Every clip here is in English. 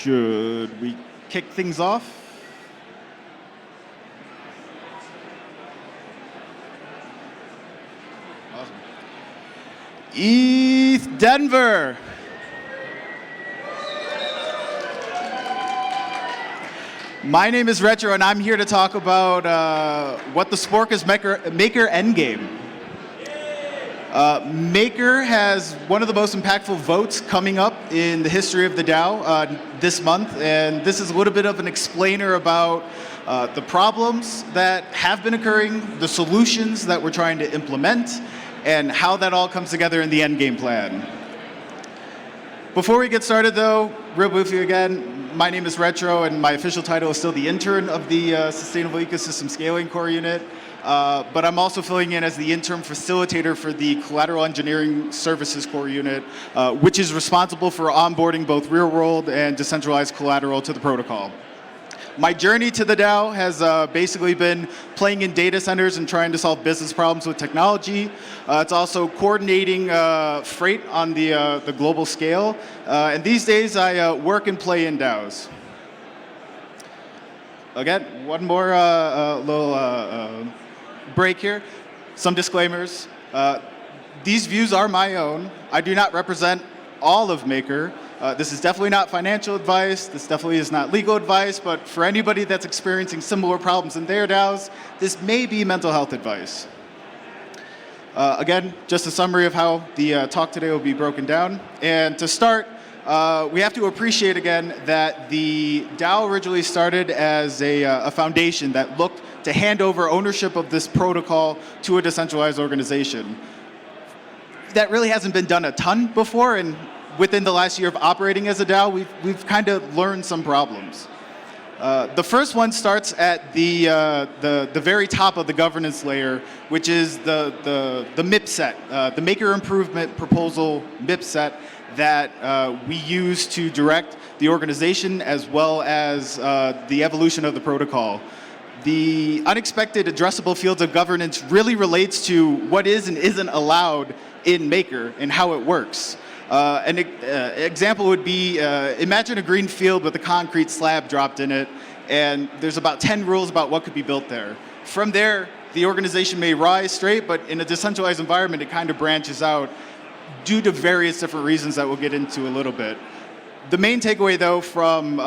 Should we kick things off? Awesome. ETH Denver. My name is Retro, and I'm here to talk about what the Spork is Maker Endgame. Maker has one of the most impactful votes coming up in the history of the DAO this month, and this is a little bit of an explainer about the problems that have been occurring, the solutions that we're trying to implement, and how that all comes together in the Endgame Plan. Before we get started though, real briefly again, my name is Retro, and my official title is still the intern of the Sustainable Ecosystem Scaling Core Unit. But I'm also filling in as the interim facilitator for the Collateral Engineering Services Core Unit, which is responsible for onboarding both real-world and decentralized collateral to the protocol. My journey to the DAO has basically been playing in data centers and trying to solve business problems with technology. It's also coordinating freight on the global scale. And these days, I work and play in DAOs. Again, one more little break here. Some disclaimers. These views are my own. I do not represent all of Maker. This is definitely not financial advice. This definitely is not legal advice. But for anybody that's experiencing similar problems in their DAOs, this may be mental health advice. Again, just a summary of how the talk today will be broken down. And to start, we have to appreciate again that the DAO originally started as a foundation that looked to hand over ownership of this protocol to a decentralized organization. That really hasn't been done a ton before, and within the last year of operating as a DAO, we've kind of learned some problems. The first one starts at the very top of the governance layer, which is the MIP set, the Maker Improvement Proposal MIP set that we use to direct the organization as well as the evolution of the protocol. The unexpected addressable fields of governance really relates to what is and isn't allowed in Maker and how it works. An example would be, imagine a green field with a concrete slab dropped in it, and there's about 10 rules about what could be built there. From there, the organization may rise straight, but in a decentralized environment, it kind of branches out due to various different reasons that we'll get into a little bit. The main takeaway, though, from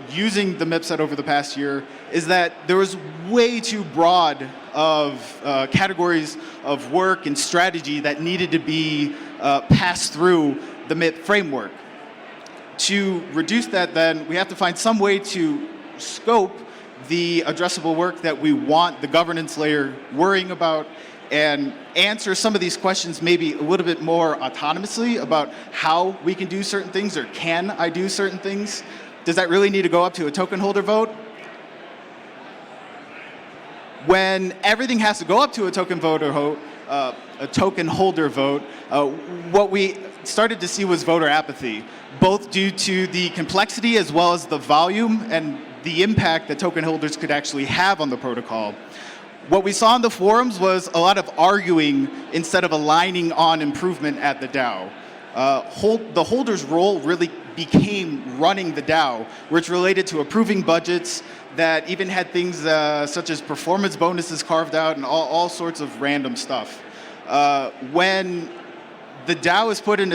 using the MIP set over the past year is that there was way too broad of categories of work and strategy that needed to be passed through the MIP framework. To reduce that, then, we have to find some way to scope the addressable work that we want the governance layer worrying about and answer some of these questions maybe a little bit more autonomously about how we can do certain things, or can I do certain things? Does that really need to go up to a token holder vote? When everything has to go up to a token holder vote, what we started to see was voter apathy, both due to the complexity as well as the volume and the impact that token holders could actually have on the protocol. What we saw in the forums was a lot of arguing instead of aligning on improvement at the DAO. The holder's role really became running the DAO, which related to approving budgets that even had things such as performance bonuses carved out and all sorts of random stuff. When the DAO is put in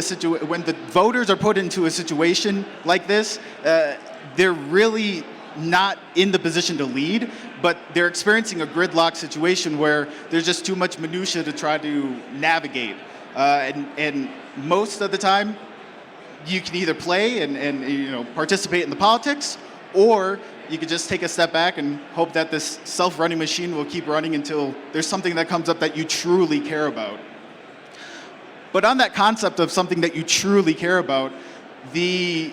when the voters are put into a situation like this, they're really not in the position to lead, but they're experiencing a gridlock situation where there's just too much minutia to try to navigate. And most of the time, you can either play and participate in the politics, or you could just take a step back and hope that this self-running machine will keep running until there's something that comes up that you truly care about. But on that concept of something that you truly care about, the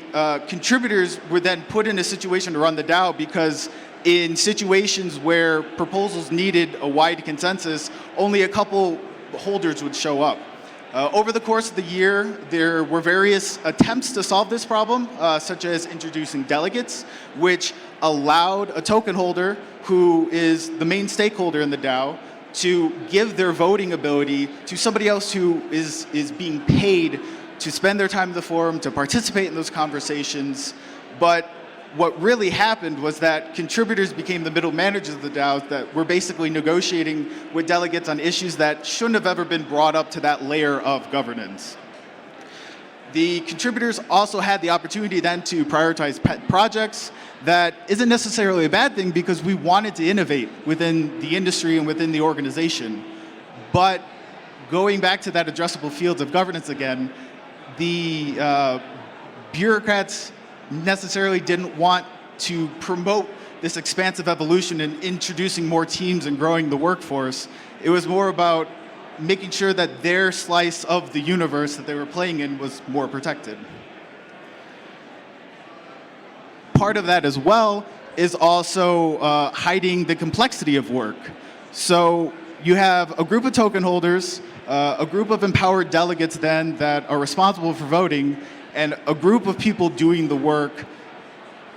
contributors were then put in a situation to run the DAO, because in situations where proposals needed a wide consensus, only a couple holders would show up. Over the course of the year, there were various attempts to solve this problem, such as introducing delegates, which allowed a token holder, who is the main stakeholder in the DAO, to give their voting ability to somebody else who is being paid to spend their time in the forum, to participate in those conversations, But what really happened was that contributors became the middle managers of the DAOs that were basically negotiating with delegates on issues that shouldn't have ever been brought up to that layer of governance. The contributors also had the opportunity then to prioritize pet projects. That isn't necessarily a bad thing because we wanted to innovate within the industry and within the organization. But going back to that addressable fields of governance again, the bureaucrats necessarily didn't want to promote this expansive evolution and introducing more teams and growing the workforce. It was more about making sure that their slice of the universe that they were playing in was more protected. Part of that as well is also hiding the complexity of work. So you have a group of token holders, a group of empowered delegates then that are responsible for voting, and a group of people doing the work,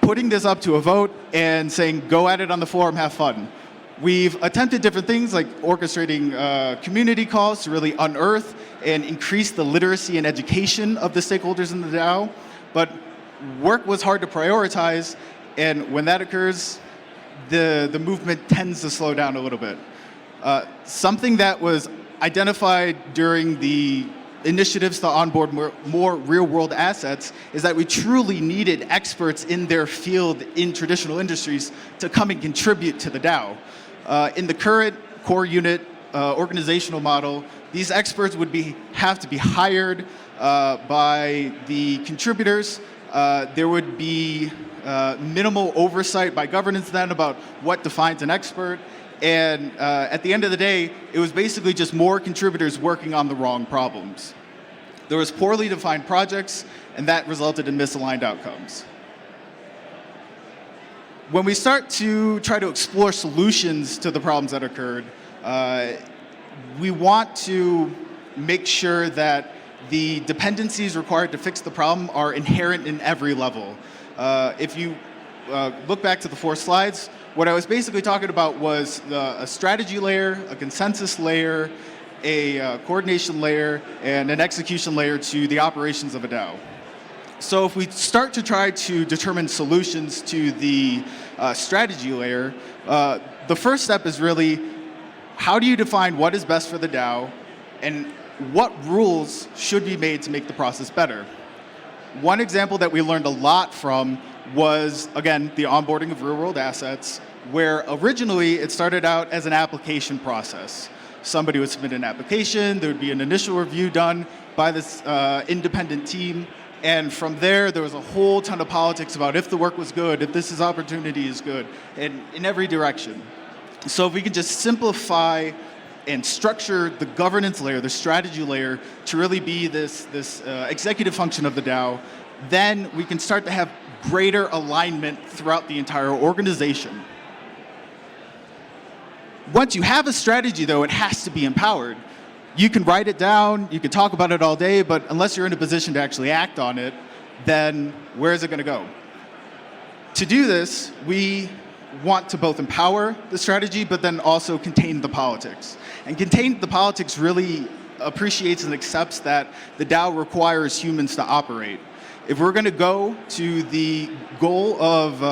putting this up to a vote and saying, go at it on the forum, have fun. We've attempted different things like orchestrating community calls to really unearth and increase the literacy and education of the stakeholders in the DAO, but work was hard to prioritize, and when that occurs, the movement tends to slow down a little bit. Something that was identified during the initiatives to onboard more real-world assets is that we truly needed experts in their field in traditional industries to come and contribute to the DAO. In the current core unit organizational model, these experts would have to be hired by the contributors. There would be minimal oversight by governance then about what defines an expert. And at the end of the day, it was basically just more contributors working on the wrong problems. There was poorly defined projects, and that resulted in misaligned outcomes. When we start to try to explore solutions to the problems that occurred, we want to make sure that the dependencies required to fix the problem are inherent in every level. If you look back to the 4 slides, what I was basically talking about was a strategy layer, a consensus layer, a coordination layer, and an execution layer to the operations of a DAO. So if we start to try to determine solutions to the strategy layer, the first step is really, how do you define what is best for the DAO and what rules should be made to make the process better? One example that we learned a lot from was, again, the onboarding of real-world assets, where originally it started out as an application process. Somebody would submit an application, there would be an initial review done by this independent team, and from there was a whole ton of politics about if the work was good, if this opportunity is good, and in every direction. So if we could just simplify and structure the governance layer, the strategy layer, to really be this executive function of the DAO, then we can start to have greater alignment throughout the entire organization. Once you have a strategy, though, it has to be empowered. You can write it down, you can talk about it all day, but unless you're in a position to actually act on it, then where is it going to go? To do this, we want to both empower the strategy, but then also contain the politics. And contain the politics really appreciates and accepts that the DAO requires humans to operate. If we're going to go to the goal of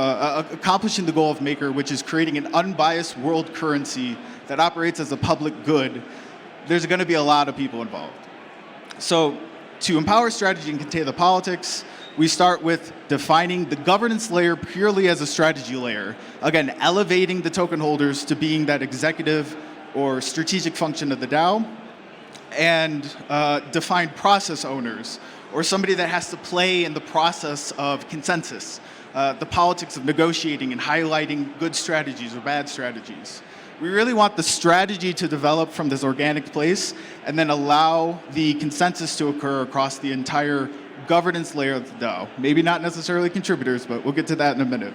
accomplishing the goal of Maker, which is creating an unbiased world currency that operates as a public good, there's going to be a lot of people involved. So to empower strategy and contain the politics, we start with defining the governance layer purely as a strategy layer. Again, elevating the token holders to being that executive or strategic function of the DAO, and define process owners, or somebody that has to play in the process of consensus, the politics of negotiating and highlighting good strategies or bad strategies. We really want the strategy to develop from this organic place and then allow the consensus to occur across the entire governance layer of the DAO. Maybe not necessarily contributors, but we'll get to that in a minute.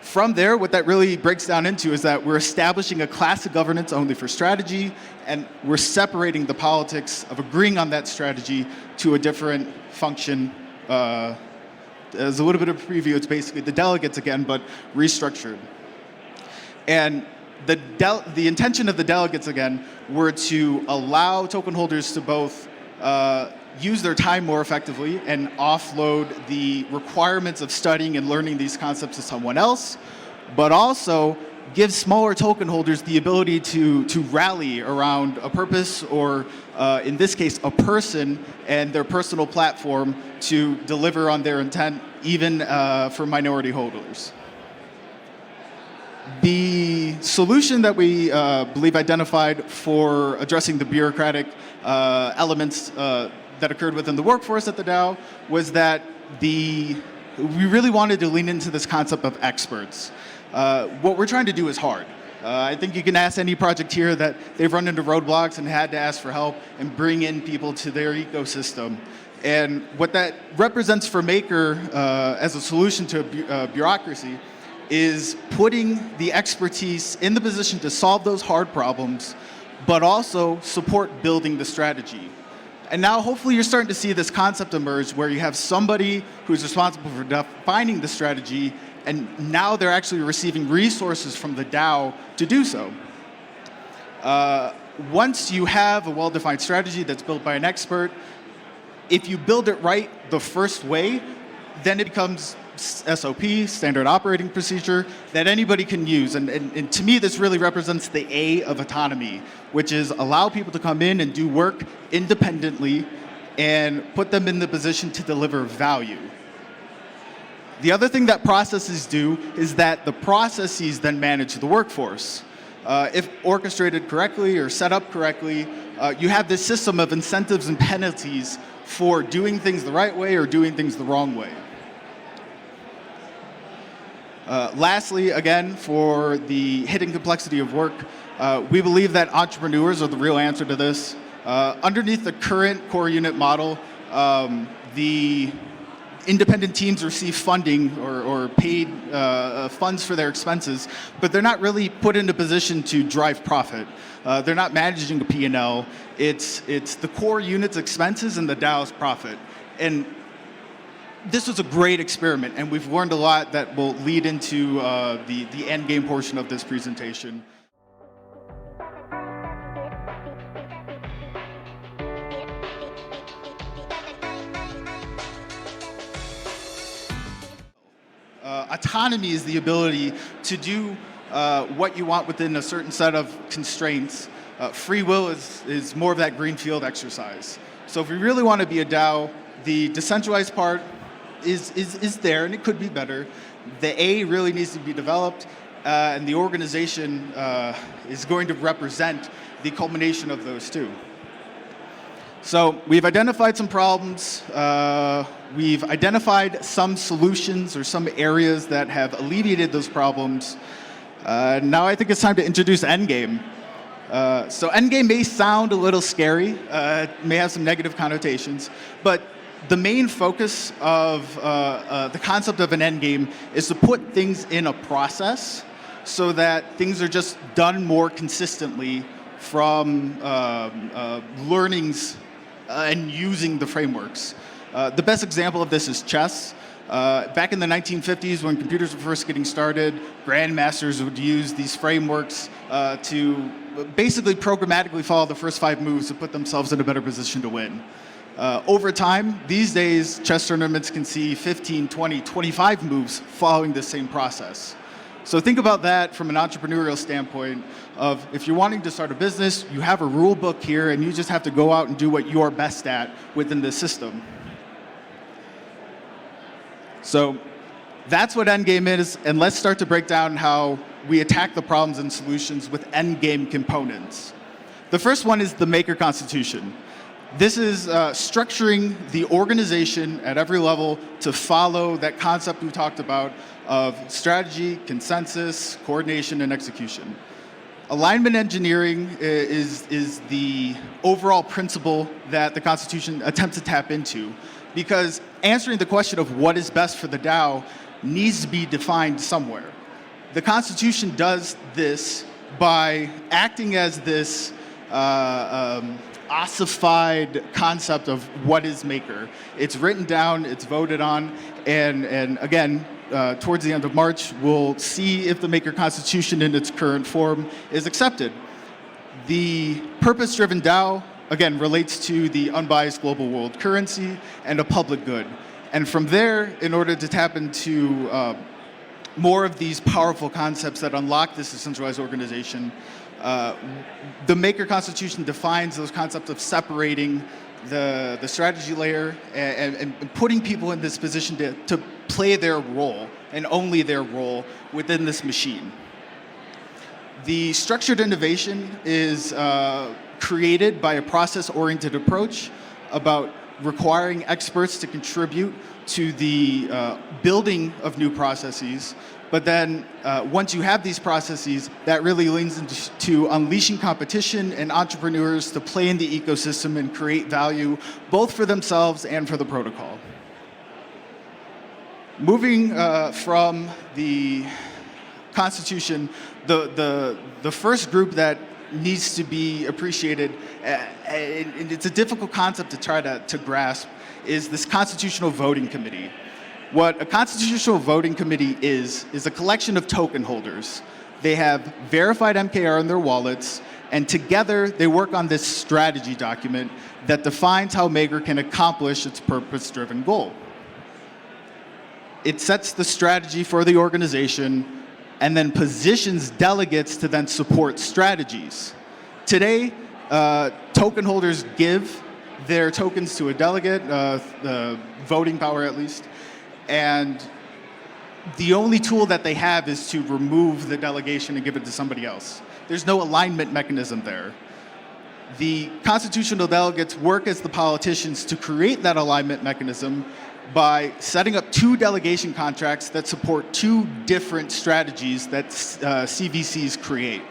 From there, what that really breaks down into is that we're establishing a class of governance only for strategy, and we're separating the politics of agreeing on that strategy to a different function. As a little bit of a preview, it's basically the delegates again, but restructured. And the intention of the delegates, again, were to allow token holders to both use their time more effectively and offload the requirements of studying and learning these concepts to someone else, but also give smaller token holders the ability to rally around a purpose or, in this case, a person and their personal platform to deliver on their intent, even for minority holders. The solution that we believe identified for addressing the bureaucratic elements that occurred within the workforce at the DAO was that we really wanted to lean into this concept of experts. What we're trying to do is hard. I think you can ask any project here that they've run into roadblocks and had to ask for help and bring in people to their ecosystem. And what that represents for Maker as a solution to bureaucracy is putting the expertise in the position to solve those hard problems, but also support building the strategy. And now hopefully you're starting to see this concept emerge where you have somebody who's responsible for defining the strategy, and now they're actually receiving resources from the DAO to do so. Once you have a well-defined strategy that's built by an expert, if you build it right the first way, then it becomes SOP, standard operating procedure, that anybody can use. And to me, this really represents the A of autonomy, which is allow people to come in and do work independently and put them in the position to deliver value. The other thing that processes do is that the processes then manage the workforce. If orchestrated correctly or set up correctly, you have this system of incentives and penalties for doing things the right way or doing things the wrong way. Lastly, again, for the hidden complexity of work, we believe that entrepreneurs are the real answer to this. Underneath the current core unit model, the independent teams receive funding or paid funds for their expenses, but they're not really put in a position to drive profit. They're not managing a P&L. It's the core unit's expenses and the DAO's profit. And this was a great experiment, and we've learned a lot that will lead into the end game portion of this presentation. Autonomy is the ability to do what you want within a certain set of constraints. Free will is more of that greenfield exercise. So if we really want to be a DAO, the decentralized part is there, and it could be better. The A really needs to be developed, and the organization is going to represent the culmination of those two. So we've identified some problems. We've identified some solutions or some areas that have alleviated those problems. Now I think it's time to introduce Endgame. So Endgame may sound a little scary, may have some negative connotations, but the main focus of the concept of an endgame is to put things in a process so that things are just done more consistently from learnings and using the frameworks. The best example of this is chess. Back in the 1950s, when computers were first getting started, grandmasters would use these frameworks to basically programmatically follow the first 5 moves to put themselves in a better position to win. Over time, these days, chess tournaments can see 15, 20, 25 moves following the same process. So think about that from an entrepreneurial standpoint of if you're wanting to start a business, you have a rule book here, and you just have to go out and do what you're best at within the system. So that's what Endgame is, and let's start to break down how we attack the problems and solutions with Endgame components. The first one is the Maker Constitution. This is structuring the organization at every level to follow that concept we talked about of strategy, consensus, coordination, and execution. Alignment engineering is the overall principle that the Constitution attempts to tap into, because answering the question of what is best for the DAO needs to be defined somewhere. The Constitution does this by acting as this ossified concept of what is Maker. It's written down, it's voted on, and again, towards the end of March, we'll see if the Maker Constitution in its current form is accepted. The purpose-driven DAO again, relates to the unbiased global world currency and a public good. And from there, in order to tap into more of these powerful concepts that unlock this decentralized organization, the Maker Constitution defines those concepts of separating the strategy layer and putting people in this position to play their role and only their role within this machine. The structured innovation is created by a process-oriented approach about requiring experts to contribute to the building of new processes. But then once you have these processes, that really leans into unleashing competition and entrepreneurs to play in the ecosystem and create value, both for themselves and for the protocol. Moving from the Constitution, the first group that needs to be appreciated, and it's a difficult concept to try to grasp, is this Constitutional Voting Committee. What a Constitutional Voting Committee is a collection of token holders. They have verified MKR in their wallets, and together they work on this strategy document that defines how Maker can accomplish its purpose-driven goal. It sets the strategy for the organization and then positions delegates to then support strategies. Today, token holders give their tokens to a delegate, voting power at least, and the only tool that they have is to remove the delegation and give it to somebody else. There's no alignment mechanism there. The constitutional delegates work as the politicians to create that alignment mechanism by setting up 2 delegation contracts that support 2 different strategies that CVCs create.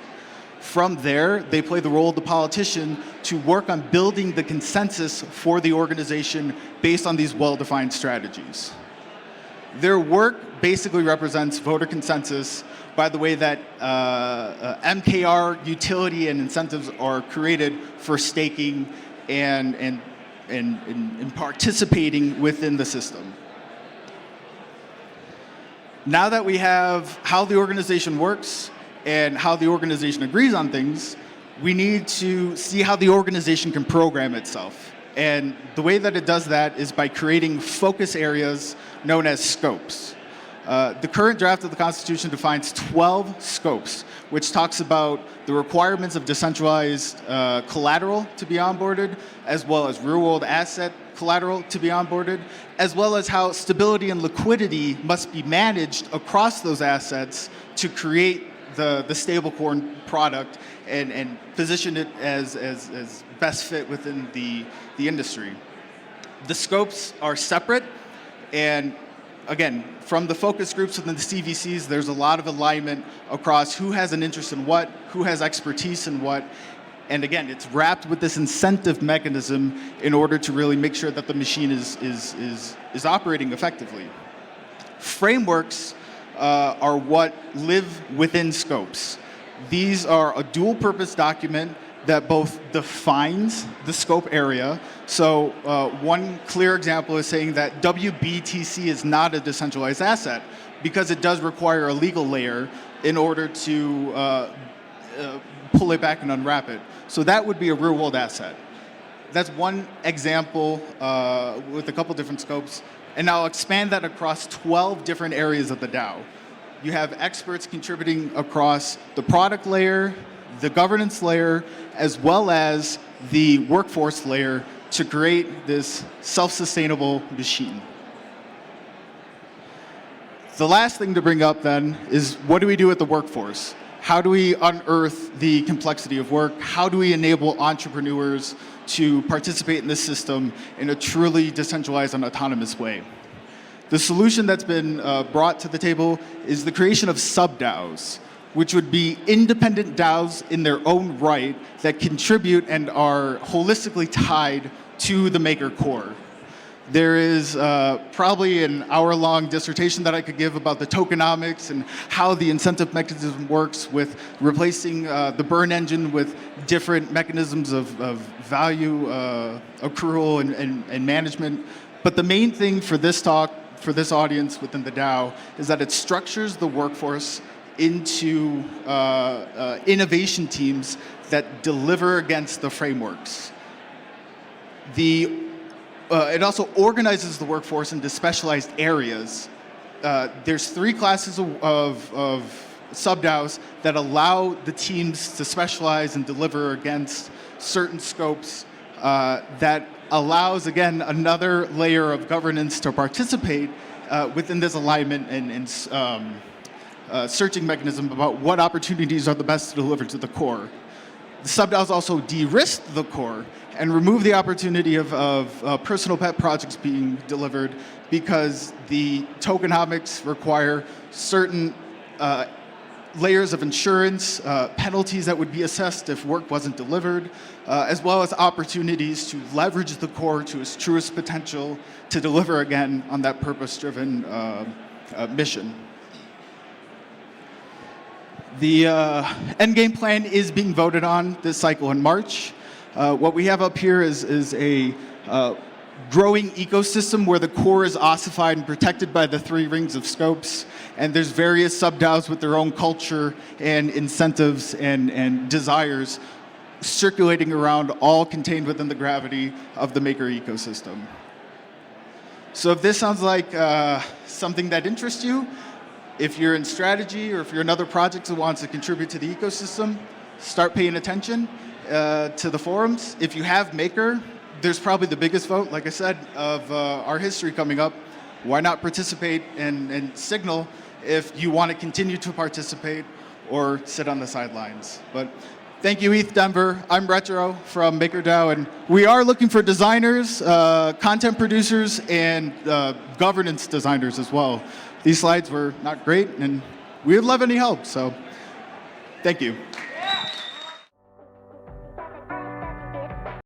From there, they play the role of the politician to work on building the consensus for the organization based on these well-defined strategies. Their work basically represents voter consensus by the way that MKR utility and incentives are created for staking and participating within the system. Now that we have how the organization works and how the organization agrees on things, we need to see how the organization can program itself. And the way that it does that is by creating focus areas known as scopes. The current draft of the Constitution defines 12 scopes, which talks about the requirements of decentralized collateral to be onboarded, as well as real-world asset collateral to be onboarded, as well as how stability and liquidity must be managed across those assets to create the stablecoin product and position it as best fit within the industry. The scopes are separate, and again, from the focus groups within the CVCs, there's a lot of alignment across who has an interest in what, who has expertise in what, and again, it's wrapped with this incentive mechanism in order to really make sure that the machine is operating effectively. Frameworks are what live within scopes. These are a dual-purpose document that both defines the scope area. So one clear example is saying that WBTC is not a decentralized asset because it does require a legal layer in order to pull it back and unwrap it. So that would be a real-world asset. That's one example with a couple different scopes. And I'll expand that across 12 different areas of the DAO. You have experts contributing across the product layer, the governance layer, as well as the workforce layer to create this self-sustainable machine. The last thing to bring up then is, what do we do with the workforce? How do we unearth the complexity of work? How do we enable entrepreneurs to participate in this system in a truly decentralized and autonomous way? The solution that's been brought to the table is the creation of SubDAOs, which would be independent DAOs in their own right that contribute and are holistically tied to the Maker core. There is probably an hour-long dissertation that I could give about the tokenomics and how the incentive mechanism works with replacing the burn engine with different mechanisms of value accrual and management. But the main thing for this talk, for this audience within the DAO, is that it structures the workforce into innovation teams that deliver against the frameworks. It also organizes the workforce into specialized areas. There's 3 classes of SubDAOs that allow the teams to specialize and deliver against certain scopes that allows, again, another layer of governance to participate within this alignment and searching mechanism about what opportunities are the best to deliver to the core. The SubDAOs also de-risk the core and remove the opportunity of personal pet projects being delivered because the tokenomics require certain layers of insurance, penalties that would be assessed if work wasn't delivered, as well as opportunities to leverage the core to its truest potential to deliver again on that purpose-driven mission. The Endgame Plan is being voted on this cycle in March. What we have up here is a growing ecosystem where the core is ossified and protected by the 3 rings of scopes, and there's various SubDAOs with their own culture and incentives and desires circulating around, all contained within the gravity of the Maker ecosystem. So if this sounds like something that interests you, if you're in strategy or if you're another project that wants to contribute to the ecosystem, start paying attention to the forums. If you have Maker, there's probably the biggest vote, like I said, of our history coming up. Why not participate and signal if you want to continue to participate or sit on the sidelines? But thank you, ETH Denver. I'm Retro from MakerDAO, and we are looking for designers, content producers, and governance designers as well. These slides were not great, and we would love any help, so thank you.